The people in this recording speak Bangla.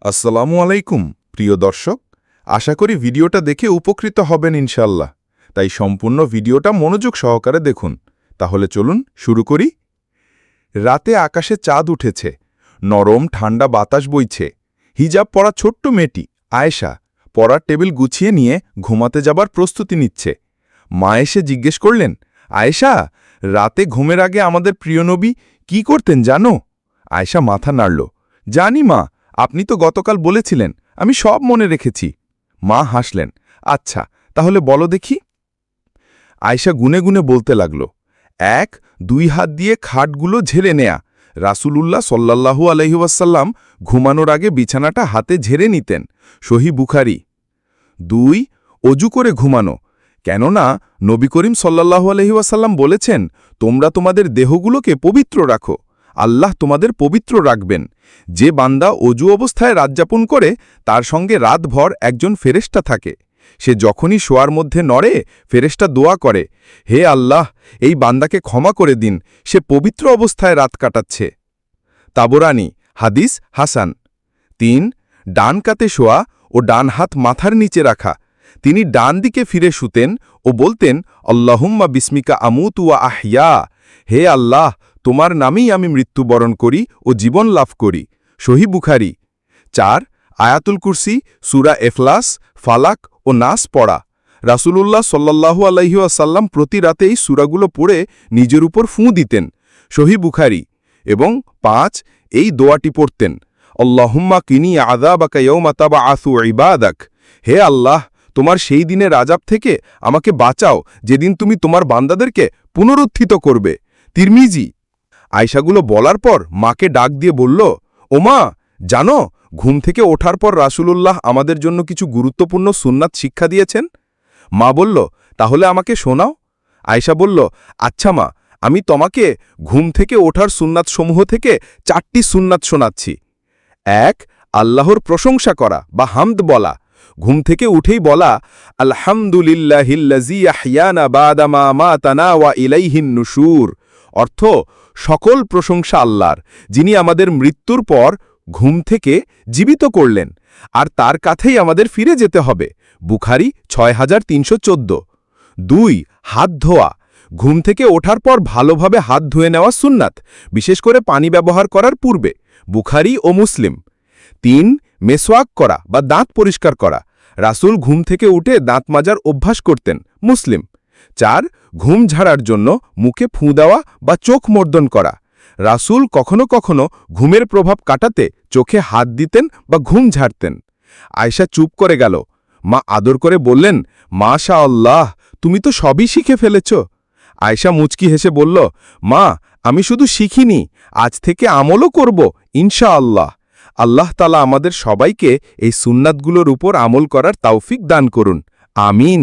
আসসালামু আলাইকুম প্রিয় দর্শক, আশা করি ভিডিওটা দেখে উপকৃত হবেন ইনশাল্লাহ। তাই সম্পূর্ণ ভিডিওটা মনোযোগ সহকারে দেখুন। তাহলে চলুন শুরু করি। রাতে আকাশে চাঁদ উঠেছে, নরম ঠান্ডা বাতাস বইছে। হিজাব পরা ছোট্ট মেয়েটি আয়েশা পড়ার টেবিল গুছিয়ে নিয়ে ঘুমাতে যাবার প্রস্তুতি নিচ্ছে। মা এসে জিজ্ঞেস করলেন, আয়েশা, রাতে ঘুমের আগে আমাদের প্রিয় নবী কি করতেন জানো? আয়েশা মাথা নাড়ল। জানি মা, আপনি তো গতকাল বলেছিলেন, আমি সব মনে রেখেছি। মা হাসলেন। আচ্ছা, তাহলে বলো দেখি। আয়েশা গুনে গুনে বলতে লাগল। ১, ২ হাত দিয়ে খাটগুলো ঝেড়ে নেয়া। রাসূলুল্লাহ সাল্লাল্লাহু আলাইহি ওয়াসাল্লাম ঘুমানোর আগে বিছানাটা হাতে ঝেড়ে নিতেন। সহিহ বুখারী। ২, অজু করে ঘুমানো। কেননা নবী করিম সাল্লাল্লাহু আলাইহি ওয়াসাল্লাম বলেছেন, তোমরা তোমাদের দেহগুলোকে পবিত্র রাখো, আল্লাহ তোমাদের পবিত্র রাখবেন। যে বান্দা অজু অবস্থায় রাতযাপন করে তার সঙ্গে রাতভর একজন ফেরেশতা থাকে। সে যখনই শোয়ার মধ্যে নড়ে, ফেরেশতা দোয়া করে, হে আল্লাহ, এই বান্দাকে ক্ষমা করে দিন, সে পবিত্র অবস্থায় রাত কাটাচ্ছে। তাবরানী, হাদিস হাসান। ৩, ডান কাতে শোয়া ও ডান হাত মাথার নিচে রাখা। তিনি ডান দিকে ফিরে শুতেন ও বলতেন, আল্লাহুম্মা বিসমিকা আমুতু ওয়া আহইয়া, হে আল্লাহ, তোমার নামেই আমি মৃত্যুবরণ করি ও জীবন লাভ করি। সহিহ বুখারী। ৪, আয়াতুল কুরসি, সূরা ইখলাস, ফালাক ও নাস পড়া। রাসূলুল্লাহ সাল্লাল্লাহু আলাইহি ওয়াসাল্লাম প্রতি রাতে এই সূরাগুলো পড়ে নিজের উপর ফুঁ দিতেন। সহিহ বুখারী। এবং ৫, এই দোয়াটি পড়তেন, আল্লাহুম্মা কিনি আযাবাকা ইয়াওমা তাবআসু ইবাদাক, হে আল্লাহ, তোমার সেই দিনের আযাব থেকে আমাকে বাঁচাও যেদিন তুমি তোমার বান্দাদেরকে পুনরুত্থিত করবে। তিরমিজি। আয়েশাগুলো বলার পর মাকে ডাক দিয়ে বলল, ও মা, জানো, ঘুম থেকে ওঠার পর রাসূলুল্লাহ আমাদের জন্য কিছু গুরুত্বপূর্ণ সুন্নাত শিক্ষা দিয়েছেন। মা বলল, তাহলে আমাকে শোনাও। আয়েশা বলল, আচ্ছা মা, আমি তোমাকে ঘুম থেকে ওঠার সুন্নাতসমূহ থেকে ৪টি সুন্নাত শোনাচ্ছি। ১, আল্লাহর প্রশংসা করা বা হামদ বলা। ঘুম থেকে উঠেই বলা, আলহামদুলিল্লাহিল্লাযী আহইয়ানা বা'দা মা আমাতানা ওয়া ইলাইহিন নুশুর। অর্থ, সকল প্রশংসা আল্লাহর, যিনি আমাদের মৃত্যুর পর ঘুম থেকে জীবিত করলেন, আর তার কাছেই আমাদের ফিরে যেতে হবে। বুখারী ৬৩১৪। ২, হাত ধোয়া। ঘুম থেকে ওঠার পর ভালোভাবে হাত ধুয়ে নেওয়া সুন্নাত, বিশেষ করে পানি ব্যবহার করার পূর্বে। বুখারী ও মুসলিম। ৩, মেসওয়াক করা বা দাঁত পরিষ্কার করা। রাসূল ঘুম থেকে উঠে দাঁত মাজার অভ্যাস করতেন। মুসলিম। ৪, ঘুম ঝাড়ার জন্য মুখে ফুঁ দেওয়া বা চোখ মর্দন করা। রাসূল কখনো কখনো ঘুমের প্রভাব কাটাতে চোখে হাত দিতেন বা ঘুম ঝাড়তেন। আয়েশা চুপ করে গেল। মা আদর করে বললেন, মাশা আল্লাহ, তুমি তো সবই শিখে ফেলেছ। আয়েশা মুচকি হেসে বলল, মা, আমি শুধু শিখিনি, আজ থেকে আমলও করব ইনশাআল্লাহ। আল্লাহ তাআলা আমাদের সবাইকে এই সুন্নাতগুলোর উপর আমল করার তৌফিক দান করুন। আমিন।